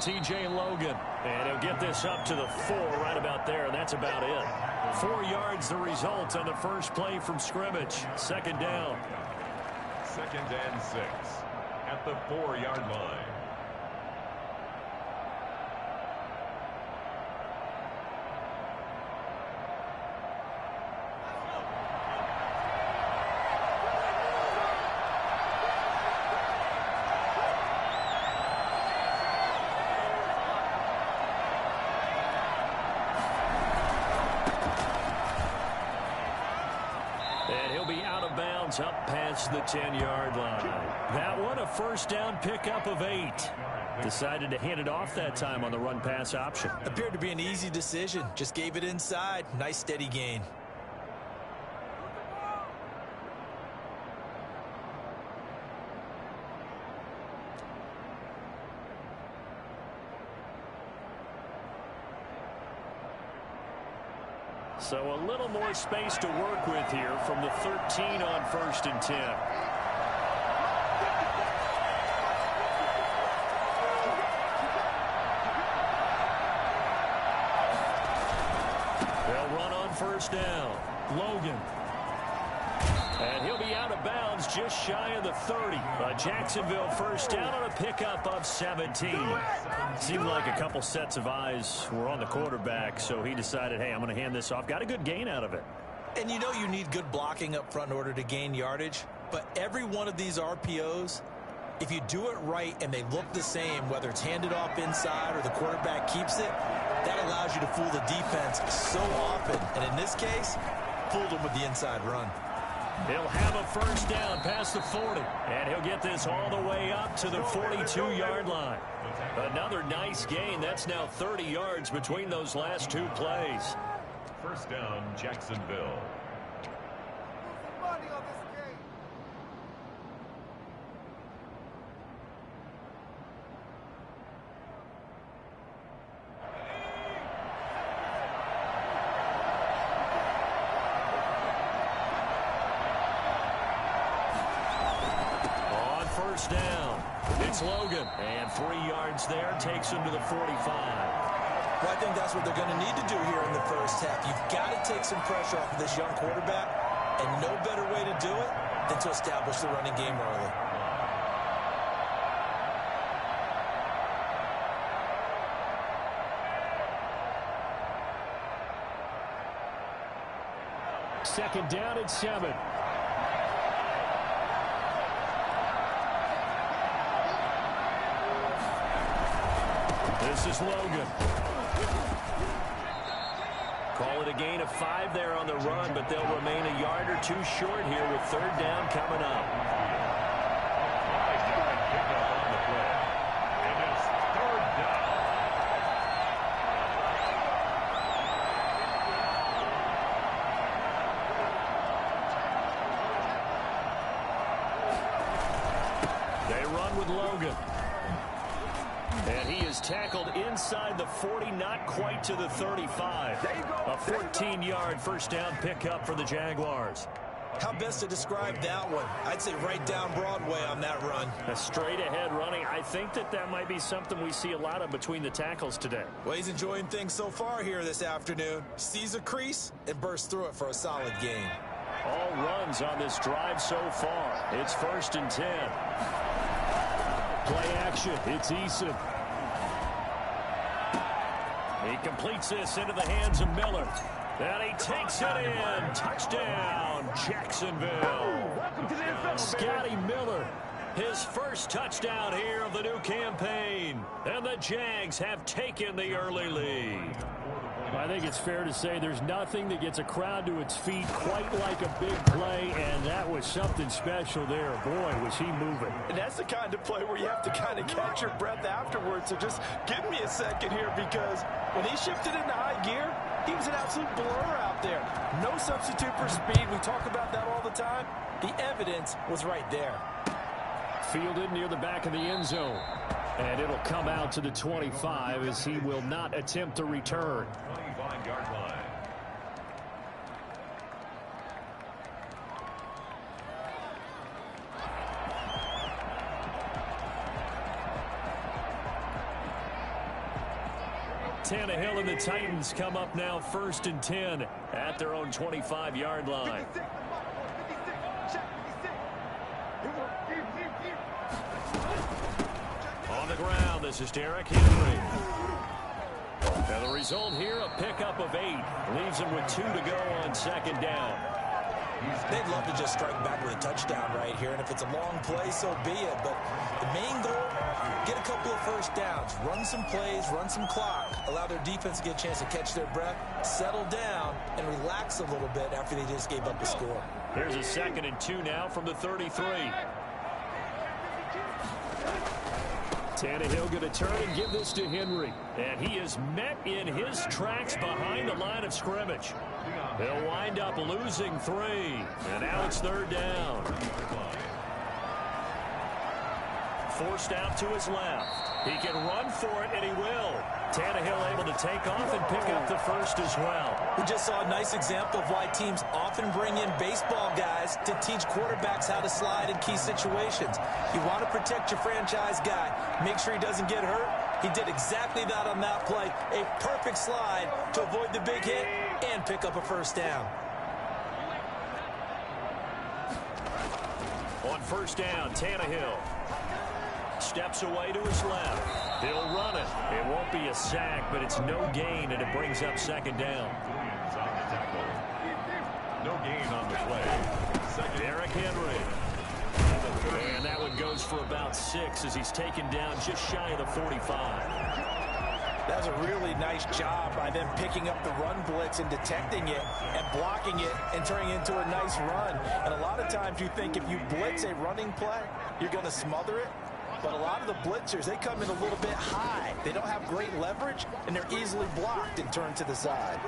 T.J. Logan. And he'll get this up to the 4 right about there, and that's about it. 4 yards the result on the first play from scrimmage. Second down. 2nd and 6 at the 4-yard line. Up past the 10-yard line. That one a first down pickup of 8. Decided to hand it off that time on the run-pass option. Appeared to be an easy decision. Just gave it inside. Nice steady gain. So a little more space to work with here from the 13 on 1st and 10. They'll run on first down. Logan. And he'll be out of bounds just shy of the 30. A Jacksonville first down on a pickup of 17. Seemed like a couple sets of eyes were on the quarterback, so he decided, hey, I'm going to hand this off. Got a good gain out of it. And you know you need good blocking up front in order to gain yardage. But every one of these RPOs, if you do it right and they look the same, whether it's handed off inside or the quarterback keeps it, that allows you to fool the defense so often. And in this case, fooled them with the inside run. He'll have a first down past the 40, and he'll get this all the way up to the 42-yard line. Another nice gain. That's now 30 yards between those last 2 plays. First down, Jacksonville. Down. It's Logan. And 3 yards there takes him to the 45. Well, I think that's what they're going to need to do here in the first half. You've got to take some pressure off of this young quarterback, and no better way to do it than to establish the running game early. Second down at 7. This is Logan. Call it a gain of 5 there on the run, but they'll remain a yard or 2 short here with 3rd down coming up. They run with Logan. And he is tackled inside the 40, not quite to the 35. A 14-yard first down pickup for the Jaguars. How best to describe that one? I'd say right down Broadway on that run. A straight-ahead running. I think that might be something we see a lot of between the tackles today. Well, he's enjoying things so far here this afternoon. Sees a crease and bursts through it for a solid gain. All runs on this drive so far. It's 1st and 10. Play action. It's Eason. He completes this into the hands of Miller. And he takes it in. Touchdown, Jacksonville. Scotty Miller, his first touchdown here of the new campaign. And the Jags have taken the early lead. I think it's fair to say there's nothing that gets a crowd to its feet quite like a big play, and that was something special there. Boy, was he moving. And that's the kind of play where you have to kind of catch your breath afterwards. So just give me a second here, because when he shifted into high gear, he was an absolute blur out there. No substitute for speed. We talk about that all the time. The evidence was right there. Fielded near the back of the end zone. And it'll come out to the 25 as he will not attempt to return. 25-yard line. Tannehill and the Titans come up now 1st and 10 at their own 25-yard line. On the ground, this is Derrick Henry. And the result here, a pickup of 8. Leaves him with 2 to go on 2nd down. They'd love to just strike back with a touchdown right here, and if it's a long play, so be it. But the main goal, get a couple of first downs, run some plays, run some clock, allow their defense to get a chance to catch their breath, settle down, and relax a little bit after they just gave up a score. Here's a 2nd and 2 now from the 33. Tannehill going to turn and give this to Henry. And he is met in his tracks behind the line of scrimmage. He'll wind up losing 3. And now it's 3rd down. Forced out to his left. He can run for it, and he will. Tannehill able to take off and pick up the 1st as well. We just saw a nice example of why teams often bring in baseball guys to teach quarterbacks how to slide in key situations. You want to protect your franchise guy. Make sure he doesn't get hurt. He did exactly that on that play. A perfect slide to avoid the big hit and pick up a 1st down. On 1st down, Tannehill steps away to his left. He'll run it. It won't be a sack, but it's no gain, and it brings up 2nd down. No gain on the play. Derrick Henry. And that one goes for about 6 as he's taken down just shy of the 45. That was a really nice job by them picking up the run blitz and detecting it and blocking it and turning it into a nice run. And a lot of times you think if you blitz a running play, you're going to smother it. But a lot of the blitzers, they come in a little bit high. They don't have great leverage, and they're easily blocked and turned to the side.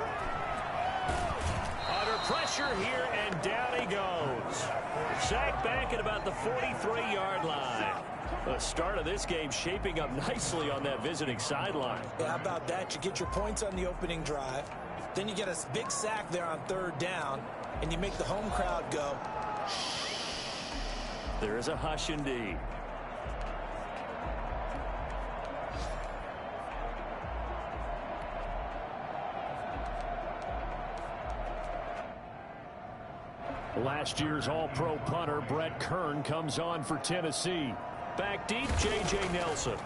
Under pressure here, and down he goes. Sacked back at about the 43-yard line. The start of this game shaping up nicely on that visiting sideline. Yeah, how about that? You get your points on the opening drive. Then you get a big sack there on 3rd down, and you make the home crowd go. There is a hush indeed. Last year's All-Pro punter Brett Kern comes on for Tennessee. Back deep, J.J. Nelson.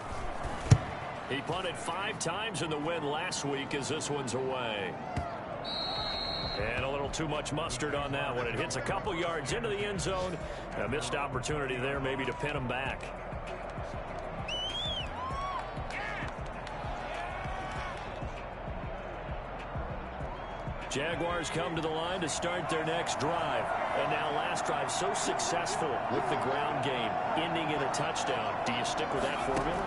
He punted 5 times in the win last week as this one's away. And a little too much mustard on that one. It hits a couple yards into the end zone. A missed opportunity there maybe to pin him back. Jaguars come to the line to start their next drive. And now last drive so successful with the ground game, ending in a touchdown. Do you stick with that formula?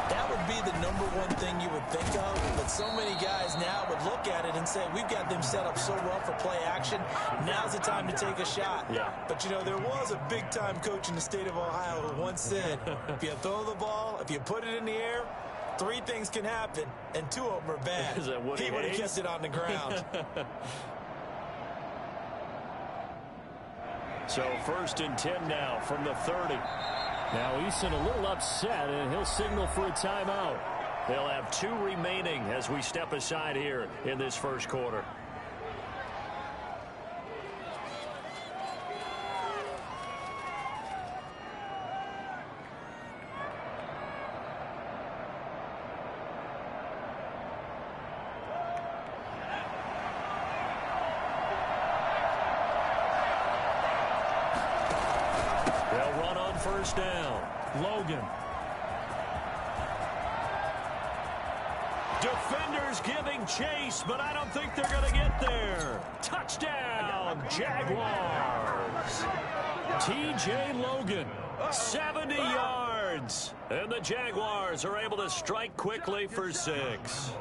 That would be the #1 thing you would think of, but so many guys now would look at it and say, we've got them set up so well for play action. Now's the time to take a shot. Yeah. But, you know, there was a big-time coach in the state of Ohio who once said, if you throw the ball, if you put it in the air, 3 things can happen, and 2 of them are bad. Is that Woody He would have Hayes? kept it on the ground. So 1st and 10 now from the 30. Now Eason a little upset, and he'll signal for a timeout. They'll have 2 remaining as we step aside here in this first quarter. They'll run on 1st down. Logan. Defenders giving chase, but I don't think they're going to get there. Touchdown, Jaguars. T.J. Logan, 70 yards. And the Jaguars are able to strike quickly for 6.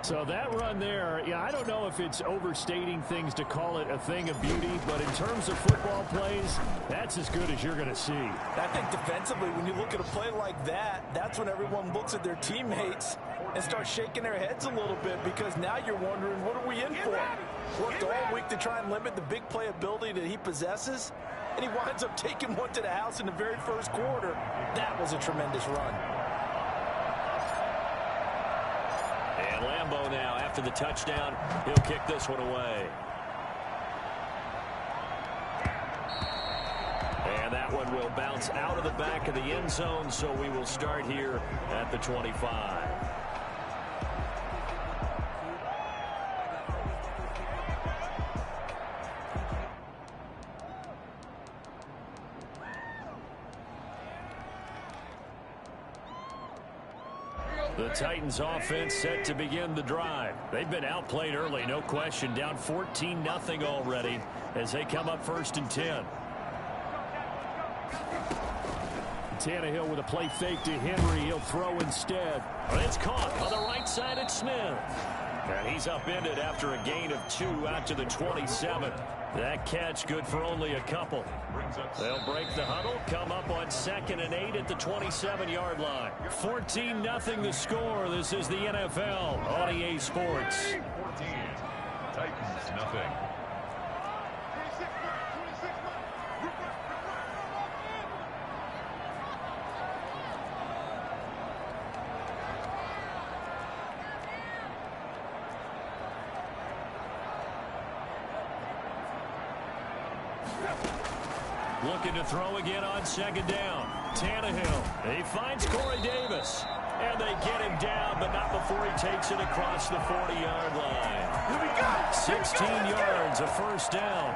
So that run there, yeah, I don't know if it's overstating things to call it a thing of beauty, but in terms of football plays, that's as good as you're going to see. I think defensively, when you look at a play like that, that's when everyone looks at their teammates and starts shaking their heads a little bit, because now you're wondering, what are we in for? Worked all week to try and limit the big play ability that he possesses, and he winds up taking one to the house in the very first quarter. That was a tremendous run. And Lambeau now, after the touchdown, he'll kick this one away. And that one will bounce out of the back of the end zone, so we will start here at the 25. The Titans offense set to begin the drive. They've been outplayed early, no question. Down 14-0 already as they come up 1st and 10. Tannehill with a play fake to Henry. He'll throw instead. It's caught on the right side at Smith. And he's upended after a gain of 2 out to the 27. That catch good for only a couple. They'll break the huddle, come up on 2nd and 8 at the 27-yard line. 14-0 the score. This is the NFL on EA Sports. 14, Titans nothing. Looking to throw again on 2nd down. Tannehill. He finds Corey Davis. And they get him down, but not before he takes it across the 40-yard line. 16 yards, a 1st down.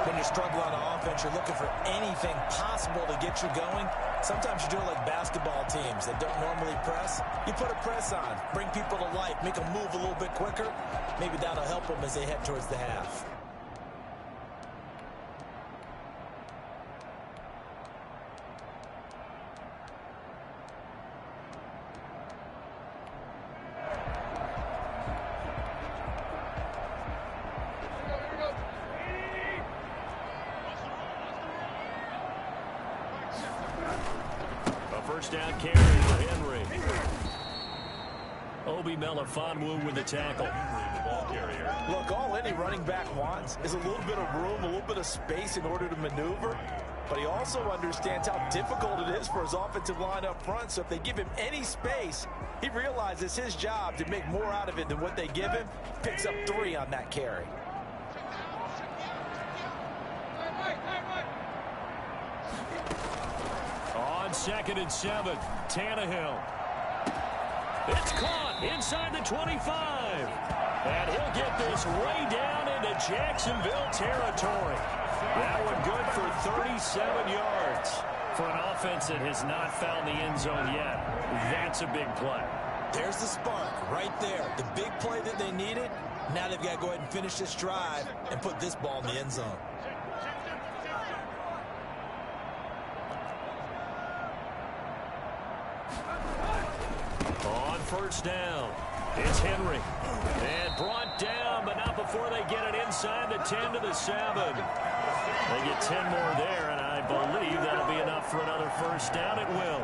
When you struggle on offense, you're looking for anything possible to get you going. Sometimes you do it like basketball teams that don't normally press. You put a press on, bring people to life, make them move a little bit quicker. Maybe that'll help them as they head towards the half. Down carry for Henry. Obi Melifonwu with the tackle. Ball carrier. Look, all any running back wants is a little bit of room, a little bit of space in order to maneuver. But he also understands how difficult it is for his offensive line up front. So if they give him any space, he realizes his job to make more out of it than what they give him. Picks up 3 on that carry. On 2nd and 7, Tannehill. It's caught inside the 25. And he'll get this way down into Jacksonville territory. That one good for 37 yards. For an offense that has not found the end zone yet, that's a big play. There's the spark right there. The big play that they needed. Now they've got to go ahead and finish this drive and put this ball in the end zone. On 1st down, it's Henry. And brought down, but not before they get it inside the 10 to the 7. They get 10 more there, and I believe that'll be enough for another 1st down. It will.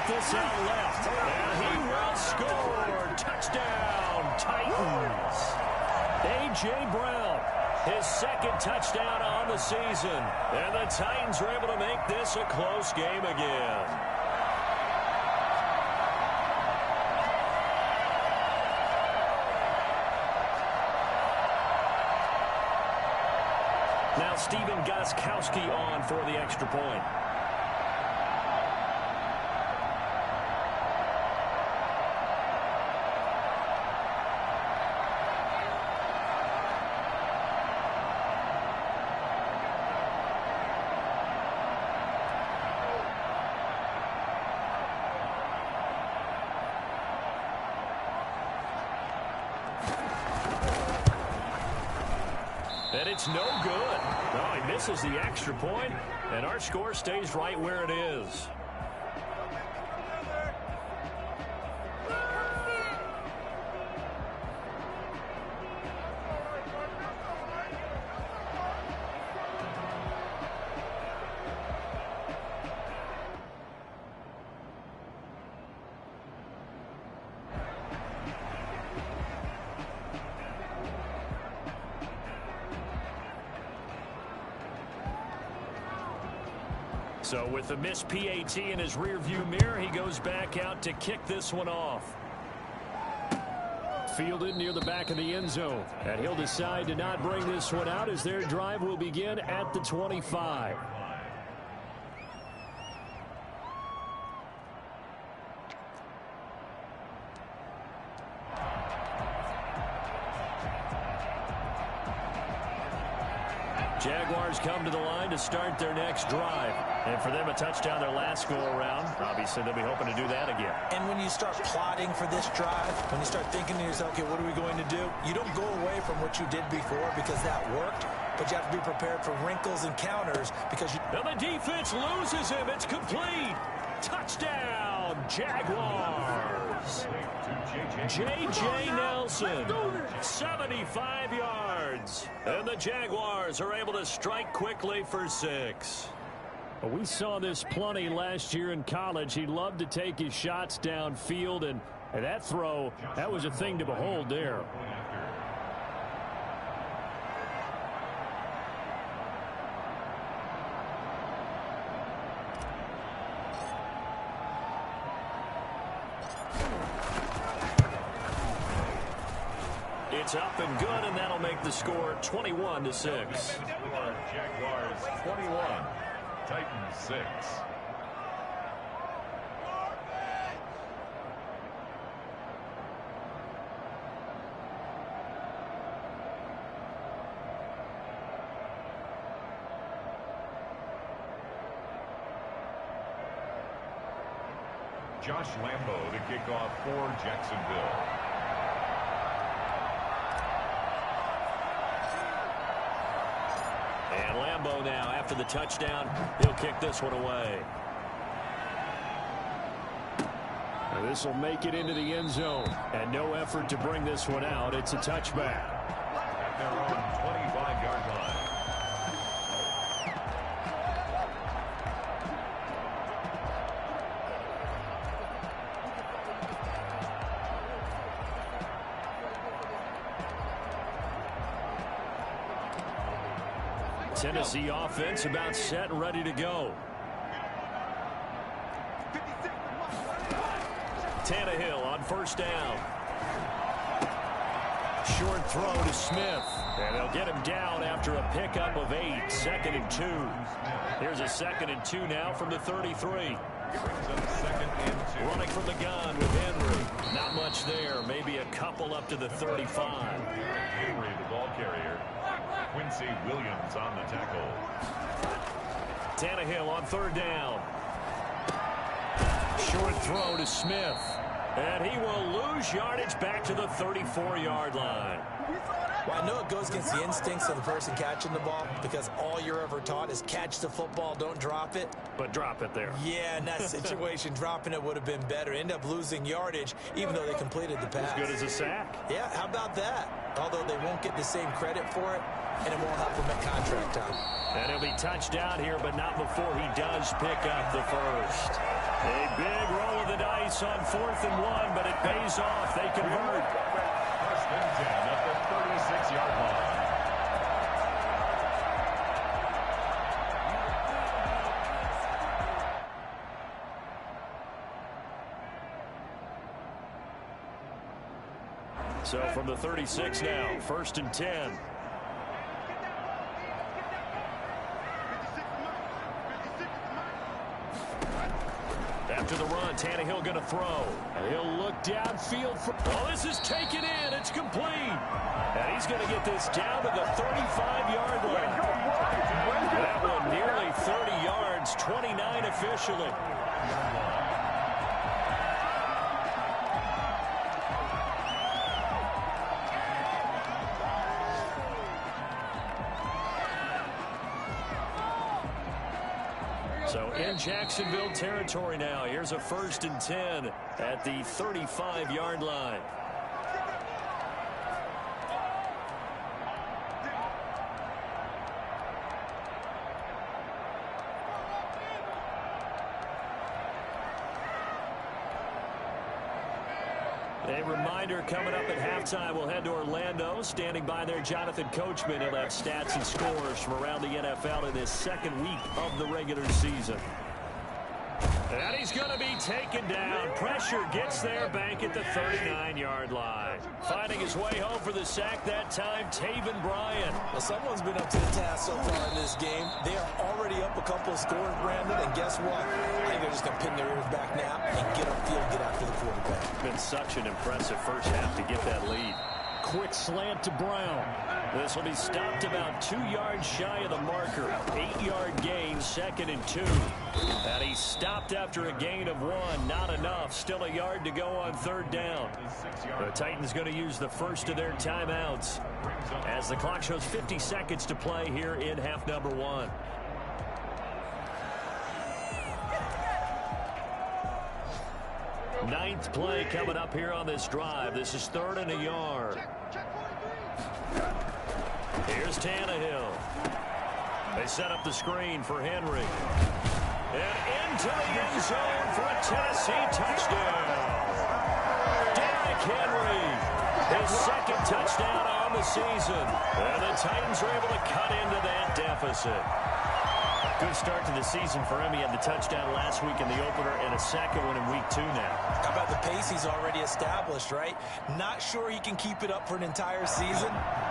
This out left, and he will score. Touchdown, Titans. A.J. Brown, his 2nd touchdown on the season. And the Titans are able to make this a close game again. Now Stephen Gostkowski on for the extra point. And it's no good. No, he misses the extra point, and our score stays right where it is. So with the missed PAT in his rearview mirror, he goes back out to kick this one off. Fielded near the back of the end zone. And he'll decide to not bring this one out as their drive will begin at the 25. Jaguars come to the line to start their next drive. And for them, a touchdown their last go-around. Obviously, they'll be hoping to do that again. And when you start plotting for this drive, when you start thinking to yourself, okay, what are we going to do? You don't go away from what you did before because that worked, but you have to be prepared for wrinkles and counters because you... Now the defense loses him. It's complete. Touchdown, Jaguars. J.J. Nelson, 75 yards. And the Jaguars are able to strike quickly for 6. We saw this plenty last year in college. He loved to take his shots downfield, and that throw, that was a thing to behold there. It's up and good, and that'll make the score 21-6. Jaguars 21, Titans 6. Josh Lambo to kick off for Jacksonville. And Lambo now, after the touchdown, he'll kick this one away. This will make it into the end zone. And no effort to bring this one out. It's a touchback. At their own 25-yard line. Tennessee offense about set and ready to go. Tannehill on first down. Short throw to Smith. And they'll get him down after a pickup of 8. 2nd and 2. Here's a 2nd and 2 now from the 33. Running from the gun with Henry. Not much there. Maybe a couple up to the 35. Henry, the ball carrier. Quincy Williams on the tackle. Tannehill on 3rd down. Short throw to Smith. And he will lose yardage back to the 34-yard line. Well, I know it goes against the instincts of the person catching the ball because all you're ever taught is catch the football, don't drop it. But drop it there. Yeah, in that situation, dropping it would have been better. End up losing yardage, even though they completed the pass. As good as a sack. Yeah, how about that? Although they won't get the same credit for it, and it won't help them at contract time. And he'll be touched down here, but not before he does pick up the first. A big roll of the dice on 4th and 1, but it pays off. They convert. 1st and 10 at the 36-yard line. So from the 36 now, 1st and 10. After the run, Tannehill going to throw. He'll look downfield. Oh, this is taken in. It's complete. And he's going to get this down to the 35-yard line. That one nearly 30 yards, 29 officially. So in Jacksonville territory now. Here's a 1st and 10 at the 35-yard line. A reminder coming up at halftime, we'll head to Orlando. Standing by there, Jonathan Coachman. He'll have stats and scores from around the NFL in this 2nd week of the regular season. And he's going to be taken down. Pressure gets there back at the 39-yard line. Finding his way home for the sack that time, Taven Bryan. Well, someone's been up to the task so far in this game. They are already up a couple of scores, Brandon, and guess what? I think they're just going to pin their ears back now and get upfield, get after the quarterback. Been such an impressive first half to get that lead. Quick slant to Brown. This will be stopped about 2 yards shy of the marker. 8-yard gain, 2nd and 2. And he's stopped after a gain of 1. Not enough. Still a yard to go on 3rd down. The Titans going to use the first of their timeouts as the clock shows 50 seconds to play here in half number 1. Ninth play coming up here on this drive. This is 3rd and a yard. Here's Tannehill. They set up the screen for Henry. And into the end zone for a Tennessee touchdown. Derrick Henry, his 2nd touchdown on the season. And the Titans are able to cut into that deficit. Good start to the season for him. He had the touchdown last week in the opener and a 2nd one in week 2 now. How about the pace he's already established, right? Not sure he can keep it up for an entire season,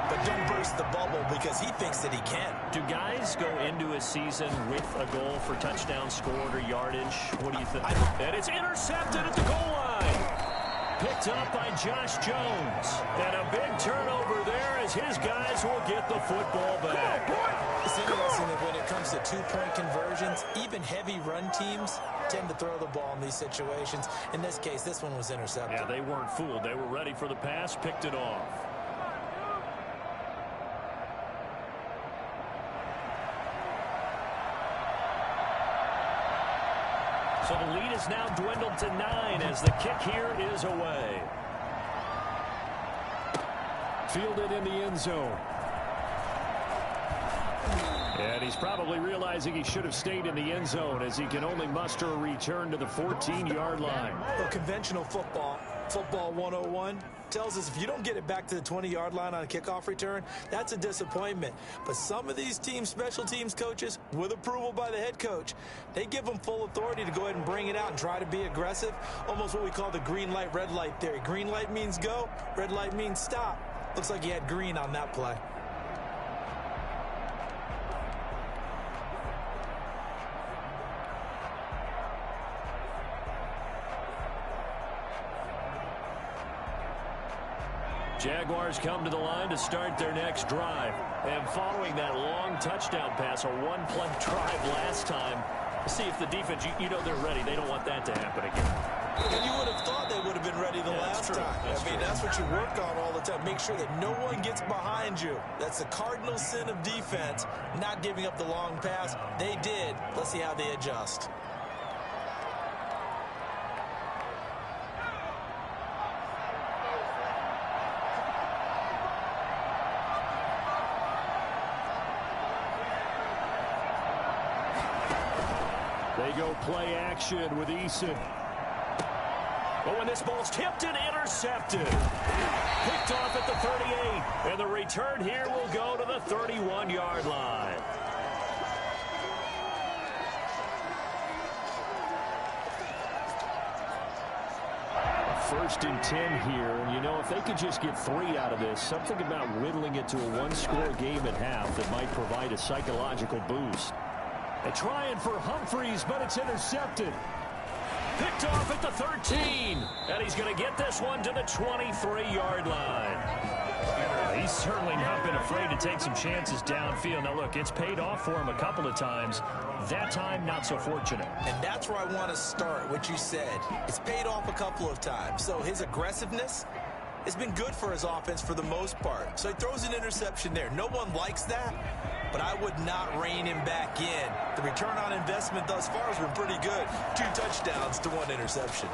but don't burst the bubble because he thinks that he can. Do guys go into a season with a goal for touchdown scored or yardage? What do you think? And it's intercepted at the goal line. Picked up by Josh Jones. And a big turnover there as his guys will get the football back. It's interesting that when it comes to two-point conversions, even heavy run teams tend to throw the ball in these situations. In this case, this one was intercepted. Yeah, they weren't fooled. They were ready for the pass, picked it off. So the lead is now dwindled to 9 as the kick here is away. Fielded in the end zone. And he's probably realizing he should have stayed in the end zone as he can only muster a return to the 14-yard line. Well, conventional football 101, tells us if you don't get it back to the 20-yard line on a kickoff return, that's a disappointment. But some of these teams, special teams coaches, with approval by the head coach, they give them full authority to go ahead and bring it out and try to be aggressive. Almost what we call the green light, red light theory. Green light means go, red light means stop. Looks like he had green on that play. Jaguars come to the line to start their next drive. And following that long touchdown pass, a one-play drive last time, see if the defense, you know they're ready. They don't want that to happen again. And you would have thought they would have been ready the last time. That's what you work on all the time. Make sure that no one gets behind you. That's the cardinal sin of defense, not giving up the long pass. They did. Let's see how they adjust. They go play action with Eason. But when this ball's tipped and intercepted. Picked off at the 38. And the return here will go to the 31-yard line. First and 10 here. And, you know, if they could just get 3 out of this, something about whittling it to a one-score game at half that might provide a psychological boost. They're trying for Humphreys, but it's intercepted. Picked off at the 13. And he's going to get this one to the 23-yard line. He's certainly not been afraid to take some chances downfield. Now, look, it's paid off for him a couple of times. That time, not so fortunate. And that's where I want to start, what you said. It's paid off a couple of times. So his aggressiveness has been good for his offense for the most part. So he throws an interception there. No one likes that, but I would not rein him back in. The return on investment thus far has been pretty good. 2 touchdowns to 1 interception.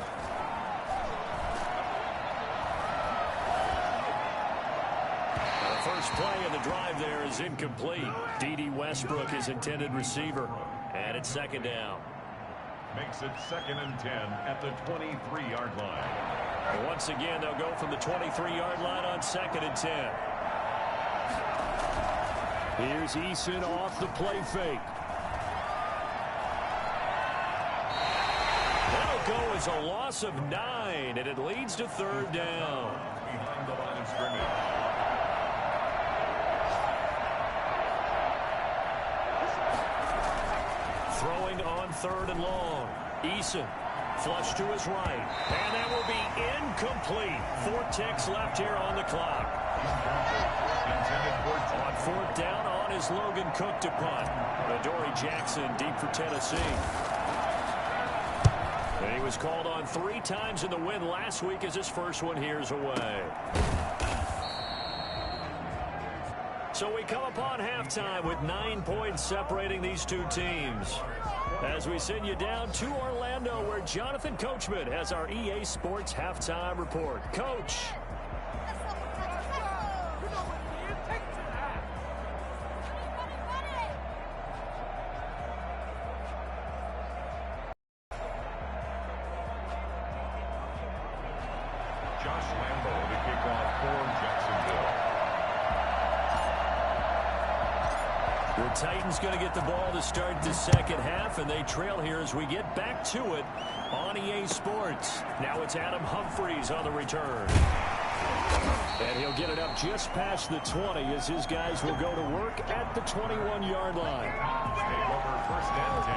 The first play of the drive there is incomplete. D.D. Westbrook, his intended receiver. And it's second down. Makes it 2nd and 10 at the 23-yard line. And once again, they'll go from the 23-yard line on 2nd and 10. Here's Eason off the play fake. is a loss of 9, and it leads to third down. Behind the line of scrimmage. Throwing on 3rd and long. Eason, flush to his right. And that will be incomplete. 4 ticks left here on the clock. On 4th down, on is Logan Cook to punt. Adoree Jackson deep for Tennessee. And he was called on 3 times in the win last week as his first one here's away. So we come upon halftime with 9 points separating these two teams. As we send you down to Orlando, where Jonathan Coachman has our EA Sports halftime report. Coach. Josh Lambo to kick off for Jacksonville. The Titans going to get the ball to start the second half, and they trail here as we get back to it on EA Sports. Now it's Adam Humphries on the return. And he'll get it up just past the 20 as his guys will go to work at the 21-yard line. Take over 1st and 10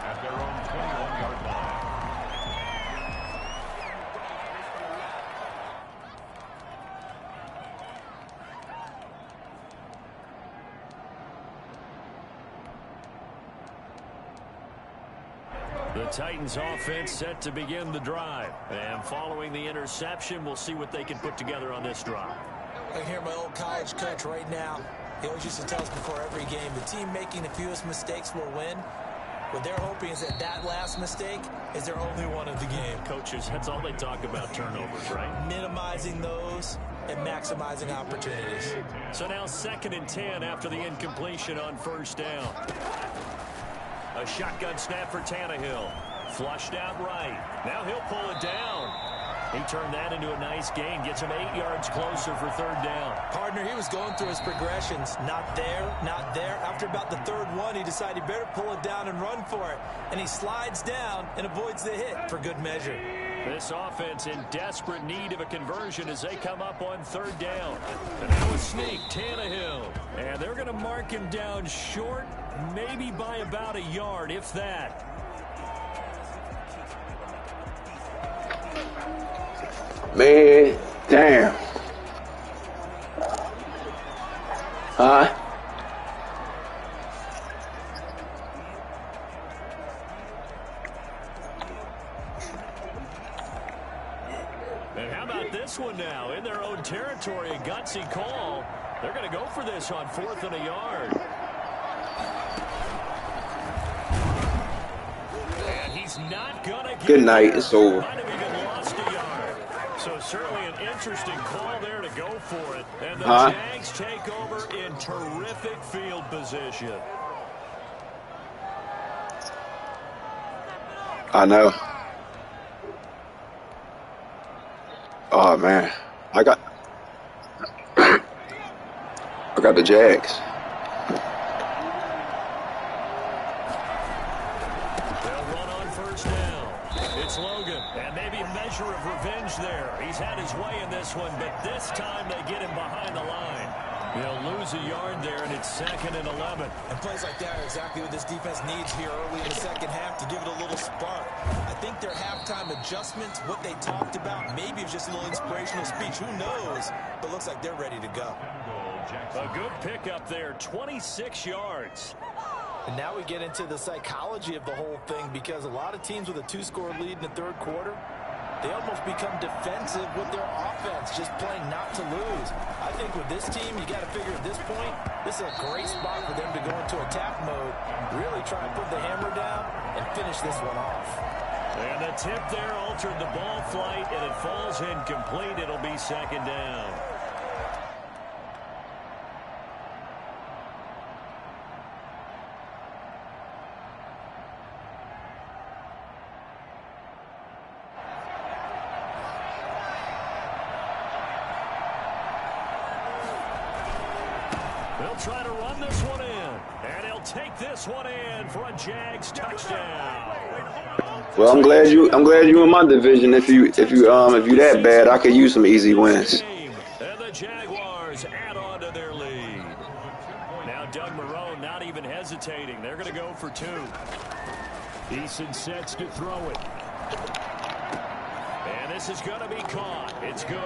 at their own 21-yard line. The Titans offense set to begin the drive. And following the interception, we'll see what they can put together on this drive. I can hear my old college coach right now. He always used to tell us before every game, the team making the fewest mistakes will win. What they're hoping is that that last mistake is their only one of the game. Coaches, that's all they talk about, turnovers, right? Minimizing those and maximizing opportunities. So now 2nd and 10 after the incompletion on 1st down. A shotgun snap for Tannehill. Flushed out right. Now he'll pull it down. He turned that into a nice gain. Gets him 8 yards closer for 3rd down. Partner, he was going through his progressions. Not there, not there. After about the 3rd one, he decided he better pull it down and run for it. And he slides down and avoids the hit for good measure. This offense in desperate need of a conversion as they come up on 3rd down. And now a sneak, Tannehill. And they're going to mark him down short, maybe by about a yard, if that. Man, damn. Huh? And how about this one now? In their own territory, a gutsy call. They're going to go for this on 4th and a yard. And he's not going to get Good night. It's over. Might have even lost a yard. So certainly an interesting call there to go for it. And the Jags take over in terrific field position. I know. Oh man, I got the Jags. They'll run on 1st down. It's Logan, and maybe a measure of revenge there. He's had his way in this one, but this time they get him behind the line. They'll lose a yard there, and it's 2nd and 11. And plays like that are exactly what this defense needs here early in the second half to give it a little spark. I think their halftime adjustments, what they talked about, maybe it's just a little inspirational speech. Who knows? But looks like they're ready to go. A good pickup there, 26 yards. And now we get into the psychology of the whole thing, because a lot of teams with a 2-score lead in the 3rd quarter, they almost become defensive with their offense, just playing not to lose. I think with this team, you got to figure at this point, this is a great spot for them to go into attack mode, really try and put the hammer down and finish this one off. And the tip there altered the ball flight, and it falls incomplete. It'll be 2nd down. They'll try to run this one in, and he'll take this one in for a Jags touchdown. Well, I'm glad you in my division. If you that bad, I could use some easy wins. And the Jaguars add on to their lead. Now Doug Marrone not even hesitating. They're going to go for 2. Eason sets to throw it. And this is going to be caught. It's good.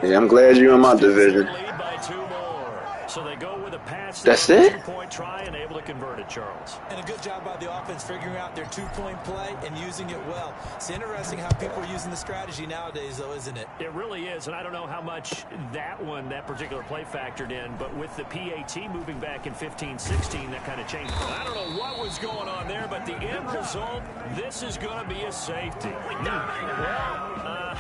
Yeah, I'm glad you're in my division. Lead by 2 more. So they go with a pass. That's it? 2-point try and able to convert it, Charles. And a good job by the offense figuring out their 2-point play and using it well. It's interesting how people are using the strategy nowadays, though, isn't it? It really is, and I don't know how much that particular play factored in, but with the PAT moving back in 15-16, that kind of changed. I don't know what was going on there, but the end result, this is going to be a safety. Well,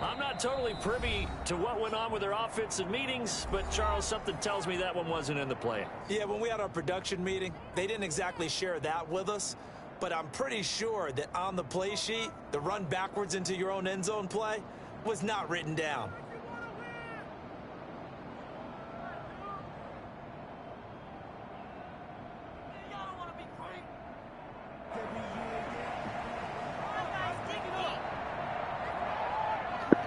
I'm not totally privy to what went on with their offensive meetings, but, Charles, something tells me that one wasn't in the play. Yeah, when we had our production meeting, they didn't exactly share that with us, but I'm pretty sure that on the play sheet, the run backwards into your own end zone play was not written down.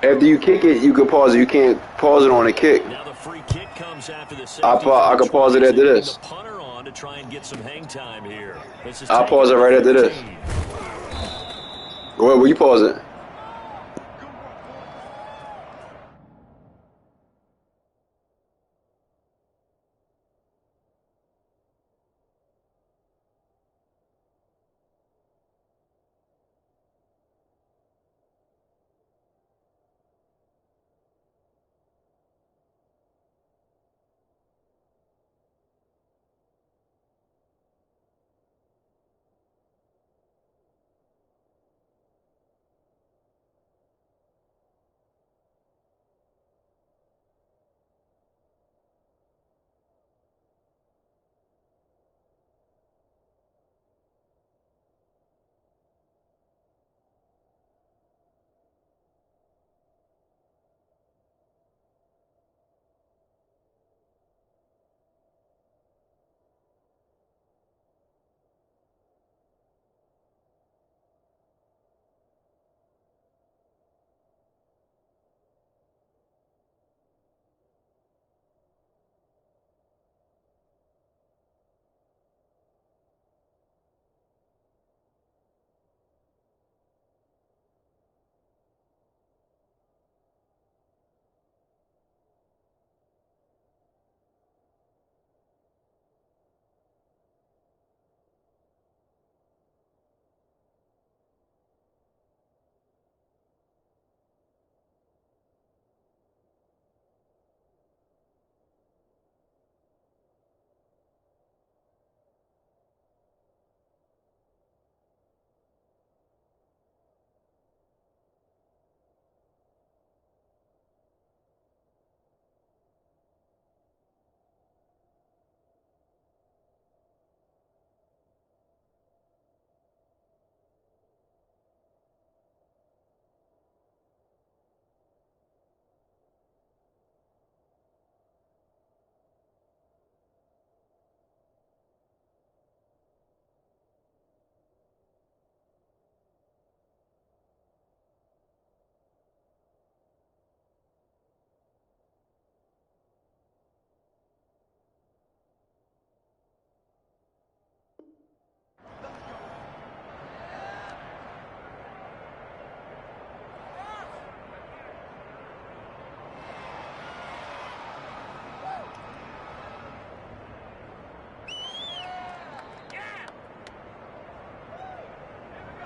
After you kick it, you can pause it. You can't pause it on a kick. Now the free kick comes after the I can pause it after this. The punter on to try and get some hang time here. I'll pause it right after this. Go ahead, will you pause it?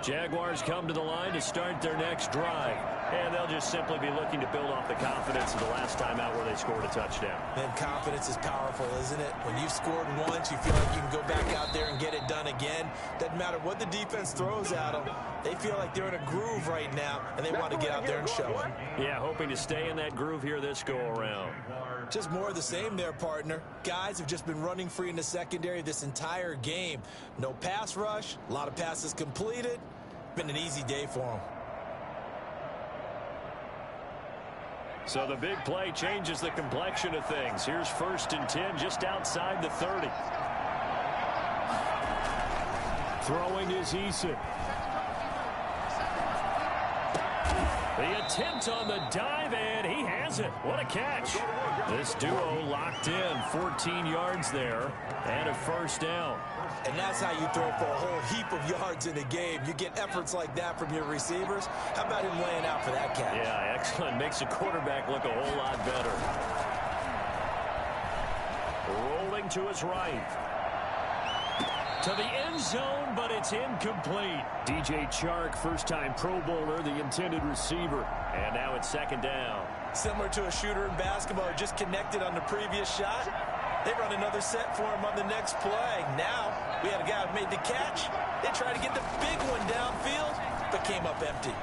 Jaguars come to the line to start their next drive. And they'll just simply be looking to build off the confidence of the last time out where they scored a touchdown. And confidence is powerful, isn't it? When you've scored once, you feel like you can go back out there and get it done again. Doesn't matter what the defense throws at them. They feel like they're in a groove right now, and they want to get out there and show it. Yeah, hoping to stay in that groove here this go-around. Just more of the same there, partner. Guys have just been running free in the secondary this entire game. No pass rush, a lot of passes completed. Been an easy day for them. So the big play changes the complexion of things. Here's 1st and 10 just outside the 30. Throwing is Eason. The attempt on the dive, and he has it. What a catch. This duo locked in, 14 yards there, and a first down. And that's how you throw for a whole heap of yards in a game. You get efforts like that from your receivers. How about him laying out for that catch? Yeah, excellent. Makes the quarterback look a whole lot better. Rolling to his right. To the end zone, but it's incomplete. DJ Chark, first-time Pro Bowler, the intended receiver. And now it's second down. Similar to a shooter in basketball, just connected on the previous shot. They run another set for him on the next play. Now, we had a guy who made the catch. They tried to get the big one downfield, but came up empty.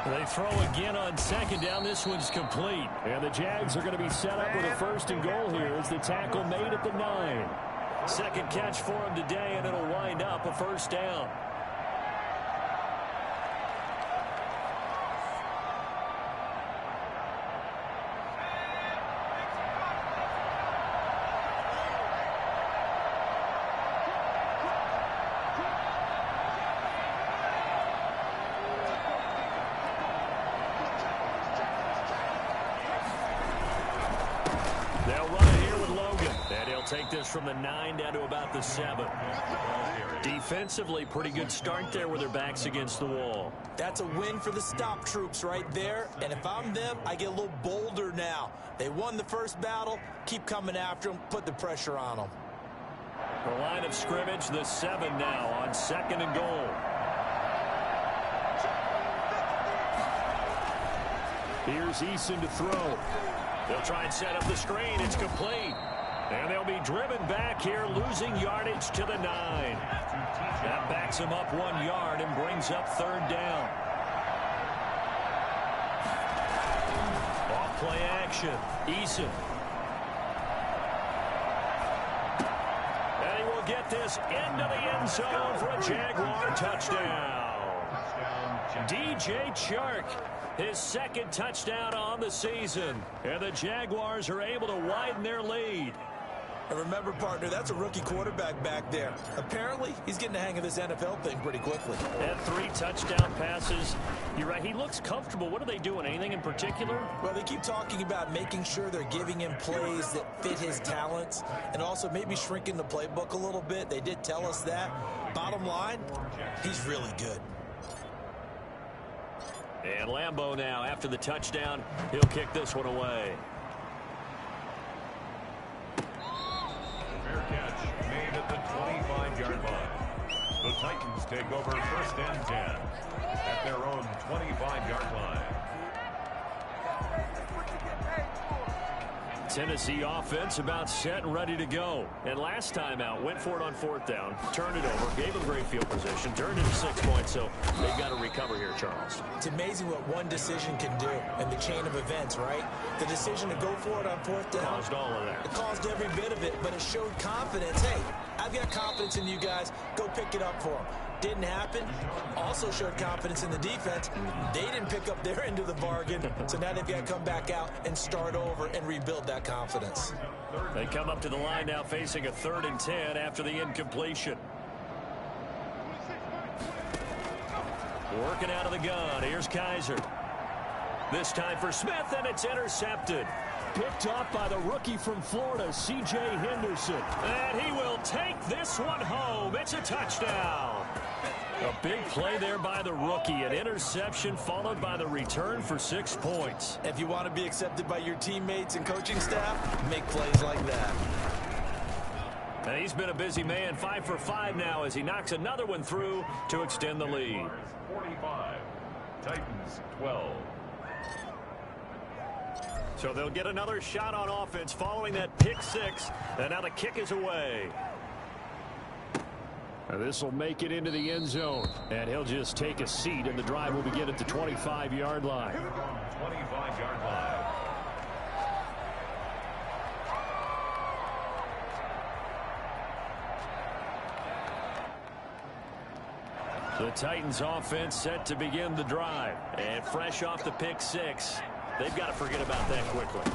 They throw again on second down. This one's complete. And the Jags are going to be set up with a first and goal here as the tackle made at the 9. Second catch for him today, and it'll wind up a first down. Take this from the 9 down to about the 7. Defensively, pretty good start there with their backs against the wall. That's a win for the stop troops right there. And if I'm them, I get a little bolder now. They won the first battle. Keep coming after them. Put the pressure on them. The line of scrimmage, the 7 now on second and goal. Here's Eason to throw. They'll try and set up the screen. It's complete. And they'll be driven back here, losing yardage to the 9. That backs him up 1 yard and brings up third down. Off play action. Eason. And he will get this into the end zone for a Jaguar touchdown. DJ Chark, his second touchdown on the season. And the Jaguars are able to widen their lead. And remember, partner, that's a rookie quarterback back there. Apparently, he's getting the hang of this NFL thing pretty quickly. And 3 touchdown passes. You're right, he looks comfortable. What are they doing? Anything in particular? Well, they keep talking about making sure they're giving him plays that fit his talents and also maybe shrinking the playbook a little bit. They did tell us that. Bottom line, he's really good. And Lambeau now, after the touchdown, he'll kick this one away. Catch made at the 25-yard line. The Titans take over first and 10 at their own 25-yard line. Tennessee offense about set and ready to go. And last time out, went for it on fourth down, turned it over, gave them great field position, turned it to 6 points, so they've got to recover here, Charles. It's amazing what one decision can do in the chain of events, right? The decision to go for it on fourth down. Caused all of that. It caused every bit of it, but it showed confidence. Hey, I've got confidence in you guys. Go pick it up for them. Didn't happen. Also showed confidence in the defense. They didn't pick up their end of the bargain, so now they've got to come back out and start over and rebuild that confidence. They come up to the line now facing a 3rd and 10 after the incompletion. Working out of the gun. Here's Kaiser. This time for Smith, and it's intercepted. Picked off by the rookie from Florida, C.J. Henderson. And he will take this one home. It's a touchdown. A big play there by the rookie. An interception followed by the return for 6 points. If you want to be accepted by your teammates and coaching staff, make plays like that. And he's been a busy man, 5 for 5 now as he knocks another one through to extend the lead. 45, Titans 12. So they'll get another shot on offense following that pick 6. And now the kick is away. This will make it into the end zone. And he'll just take a seat, and the drive will begin at the 25-yard line. 25-yard line. The Titans offense set to begin the drive. And fresh off the pick 6, they've got to forget about that quickly.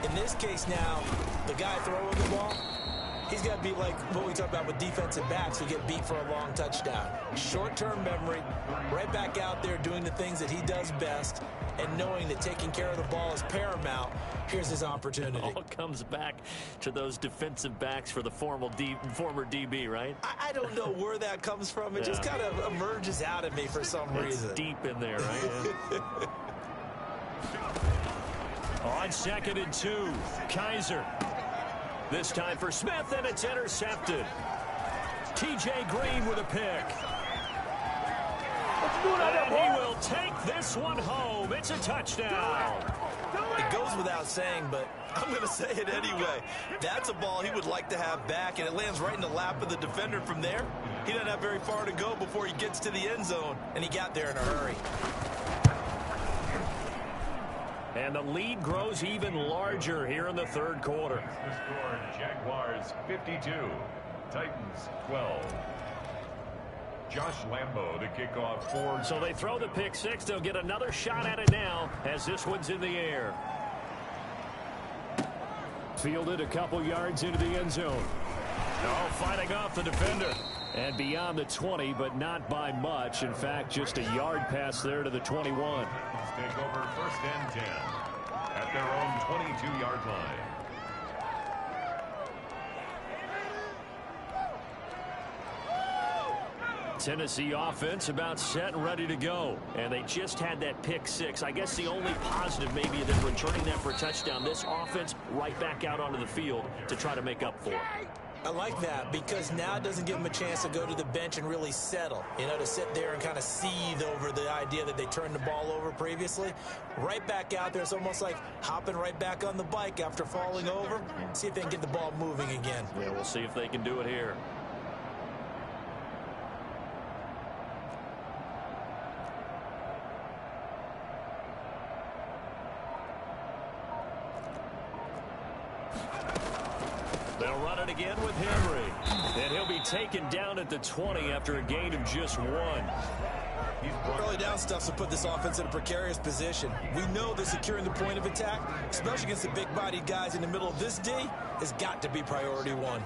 In this case now, the guy throwing the ball, He's got to be like what we talk about with defensive backs who get beat for a long touchdown. Short-term memory, right back out there doing the things that he does best, and knowing that taking care of the ball is paramount. Here's his opportunity. It all comes back to those defensive backs for the former DB, right? I don't know where that comes from. It just kind of emerges out of me for some reason. Deep in there, right? On 2nd and 2, Kaiser. This time for Smith, and it's intercepted. T.J. Green with a pick. And he will take this one home. It's a touchdown. It goes without saying, but I'm going to say it anyway. That's a ball he would like to have back, and it lands right in the lap of the defender from there. He doesn't have very far to go before he gets to the end zone, and he got there in a hurry. And the lead grows even larger here in the third quarter. The score, Jaguars 52, Titans 12. Josh Lambo to kick off for. So they throw the pick six. They'll get another shot at it now as this one's in the air. Fielded a couple yards into the end zone. Oh, fighting off the defender. And beyond the 20, but not by much. In fact, just a yard pass there to the 21. Take over 1st and 10 at their own 22-yard line. Tennessee offense about set and ready to go. And they just had that pick six. I guess the only positive maybe than returning that for a touchdown. This offense right back out onto the field to try to make up for it. I like that because now it doesn't give them a chance to go to the bench and really settle, to sit there and kind of seethe over the idea that they turned the ball over previously. Right back out there, it's almost like hopping right back on the bike after falling over. See if they can get the ball moving again. Yeah, we'll see if they can do it here. They'll run it again with Henry. And he'll be taken down at the 20 after a gain of just 1. Early down stuff's to put this offense in a precarious position. We know that securing the point of attack, especially against the big-bodied guys in the middle of this D, has got to be priority one.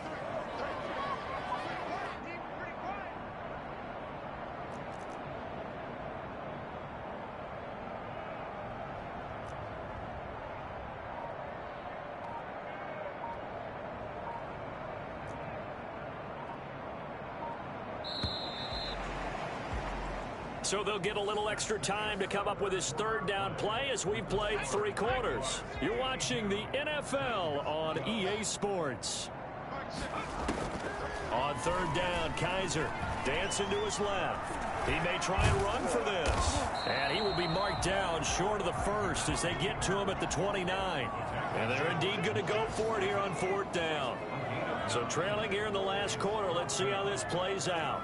So they'll get a little extra time to come up with his third down play as we've played 3 quarters. You're watching the NFL on EA Sports. On 3rd down, Kaiser dancing to his left. He may try and run for this. And he will be marked down short of the first as they get to him at the 29. And they're indeed going to go for it here on 4th down. So trailing here in the last quarter, let's see how this plays out.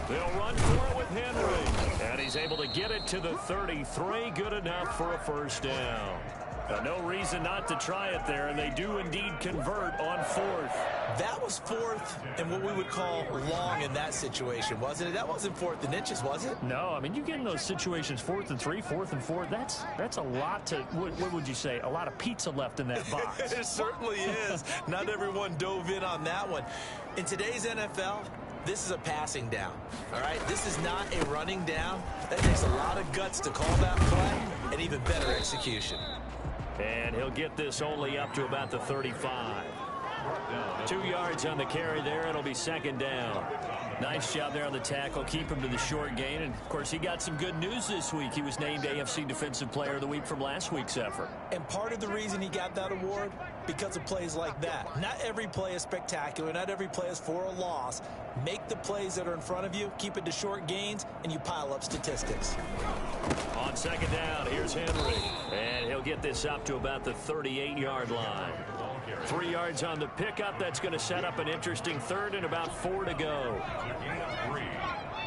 They'll run for it with Henry. And he's able to get it to the 33. Good enough for a first down. Now, no reason not to try it there, and they do indeed convert on 4th. That was 4th and what we would call long in that situation, wasn't it? That wasn't 4th and inches, was it? No, I mean, you get in those situations 4th and 3, 4th and 4. That's a lot to, what would you say, a lot of pizza left in that box. It certainly is. Not everyone dove in on that one. In today's NFL, this is a passing down, all right? This is not a running down. That takes a lot of guts to call that play and even better execution. And he'll get this only up to about the 35. 2 yards on the carry there. It'll be 2nd down. Nice job there on the tackle. Keep him to the short gain. And, of course, he got some good news this week. He was named AFC Defensive Player of the Week from last week's effort. And part of the reason he got that award, because of plays like that. Not every play is spectacular. Not every play is for a loss. Make the plays that are in front of you, keep it to short gains, and you pile up statistics. On 2nd down, here's Henry. And he'll get this up to about the 38-yard line. 3 yards on the pickup. That's going to set up an interesting 3rd and about 4 to go. Gain of 3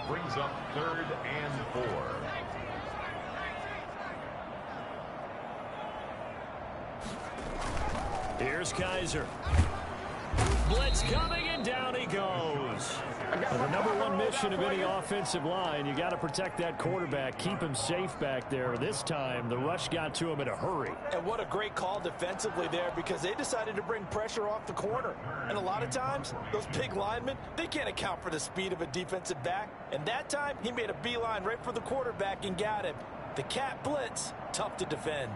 brings up 3rd and 4. Here's Kaiser. Blitz coming, and down he goes. The number one mission of any offensive line, you got to protect that quarterback, keep him safe back there. This time, the rush got to him in a hurry. And what a great call defensively there, because they decided to bring pressure off the corner. And a lot of times, those big linemen, they can't account for the speed of a defensive back. And that time, he made a beeline right for the quarterback and got him. The cat blitz, tough to defend.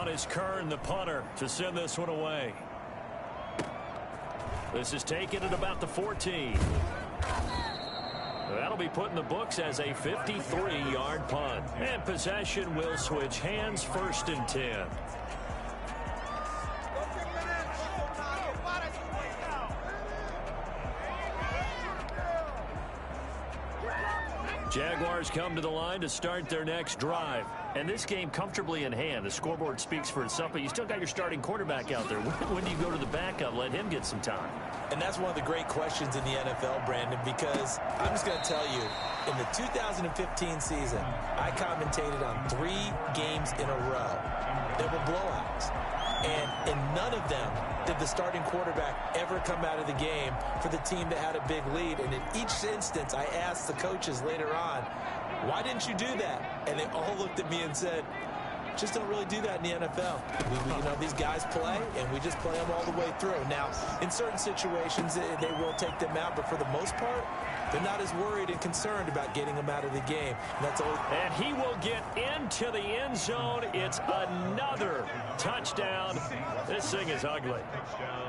Is Kern, the punter, to send this one away. This is taken at about the 14. That'll be put in the books as a 53-yard punt. And possession will switch hands, 1st and 10. Jaguars come to the line to start their next drive. And this game comfortably in hand. The scoreboard speaks for itself, but you still got your starting quarterback out there. When do you go to the backup? Let him get some time. And that's one of the great questions in the NFL, Brandon, because I'm just going to tell you, in the 2015 season, I commentated on 3 games in a row. There were blowouts. And in none of them did the starting quarterback ever come out of the game for the team that had a big lead. And in each instance, I asked the coaches later on, why didn't you do that? And they all looked at me and said, just don't really do that in the NFL. You know, these guys play, and we just play them all the way through. Now, in certain situations, they will take them out, but for the most part, they're not as worried and concerned about getting them out of the game. And that's all. And he will get into the end zone. It's another touchdown. This thing is ugly.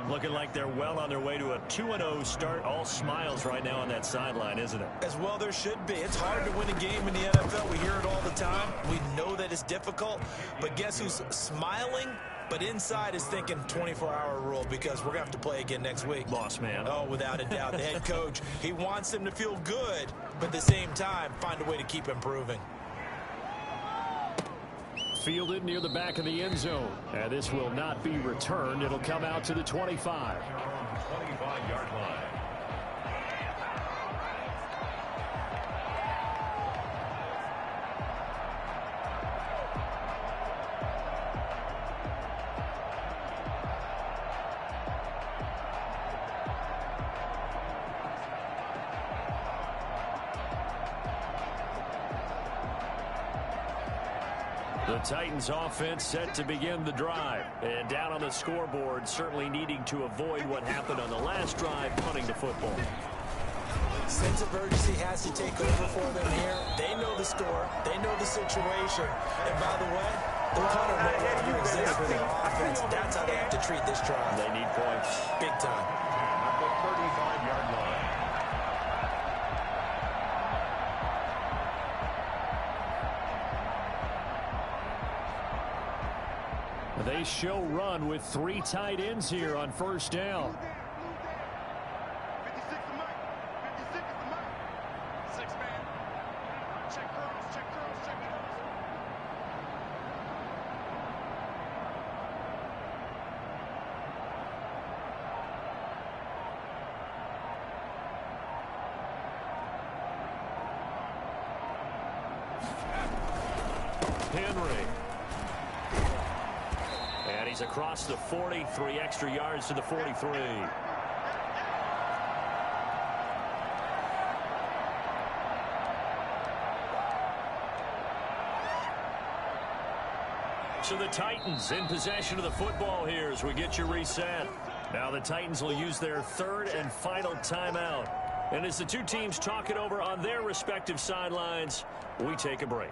Looking like they're well on their way to a 2-0 start. All smiles right now on that sideline, isn't it? As well there should be. It's hard to win a game in the NFL. We hear it all the time. We know that it's difficult. But guess who's smiling? But inside is thinking 24-hour rule, because we're going to have to play again next week. Boss man. Oh, without a doubt. The head coach, he wants them to feel good, but at the same time, find a way to keep improving. Fielded near the back of the end zone. And this will not be returned. It'll come out to the 25. 25-yard line. The Titans offense set to begin the drive. And down on the scoreboard, certainly needing to avoid what happened on the last drive, punting the football. Sense of urgency has to take over for them here. They know the score. They know the situation. And by the way, the punter no longer exists for the offense. That's how they have to treat this drive. They need points. Big time. At the 35-yard line. They show run with 3 tight ends here on 1st down. Henry. And he's across the 40, 3 extra yards to the 43. So the Titans in possession of the football here as we get you reset. Now the Titans will use their 3rd and final timeout. And as the two teams talk it over on their respective sidelines, we take a break.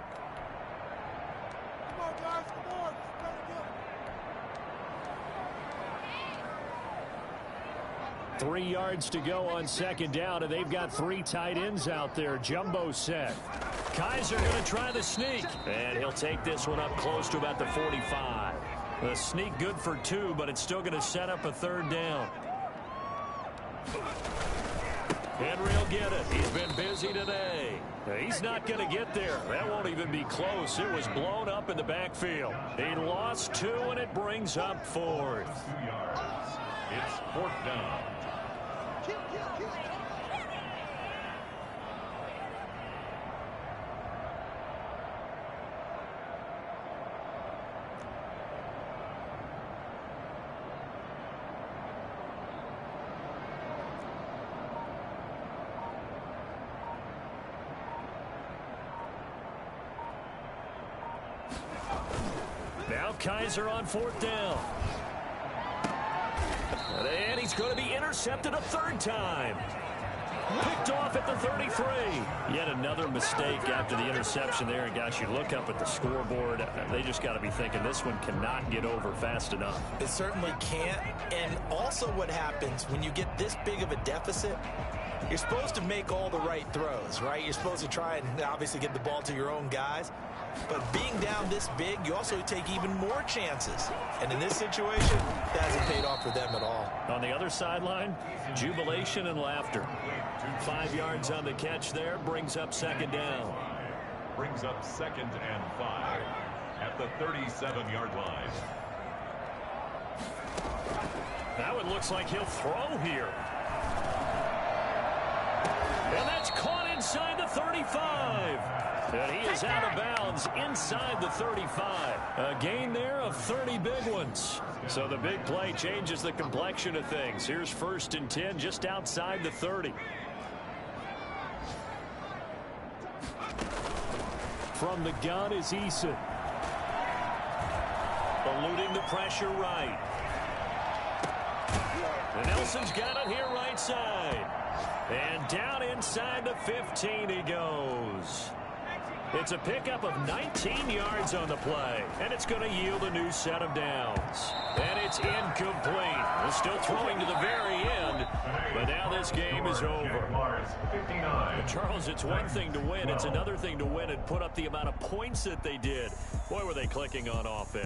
3 yards to go on 2nd down, and they've got 3 tight ends out there. Jumbo set. Kaiser going to try the sneak, and he'll take this one up close to about the 45. The sneak good for 2, but it's still going to set up a 3rd down. Henry will get it. He's been busy today. He's not going to get there. That won't even be close. It was blown up in the backfield. He lost 2, and it brings up 4th. It's 4th down. Now Kaiser on 4th down. And he's going to be intercepted a 3rd time. Picked off at the 33. Yet another mistake after the interception there. And guys, you look up at the scoreboard. They just got to be thinking this one cannot get over fast enough. It certainly can't. And also what happens when you get this big of a deficit, you're supposed to make all the right throws, right? You're supposed to try and obviously get the ball to your own guys. But being down this big, you also take even more chances. And in this situation, that hasn't paid off for them at all. On the other sideline, jubilation and laughter. 5 yards on the catch there, brings up 2nd down. Brings up 2nd and 5 at the 37-yard line. Now it looks like he'll throw here. And that's caught inside the 35. And he is out of bounds inside the 35. A gain there of 30 big ones. So the big play changes the complexion of things. Here's 1st and 10 just outside the 30. From the gun is Eason. Eluding the pressure right. And Nelson's got it here right side. And down inside the 15 he goes. It's a pickup of 19 yards on the play, and it's going to yield a new set of downs. And it's incomplete. They're still throwing to the very end, but now this game is over. But Charles, it's one thing to win. It's another thing to win and put up the amount of points that they did. Boy, were they clicking on offense.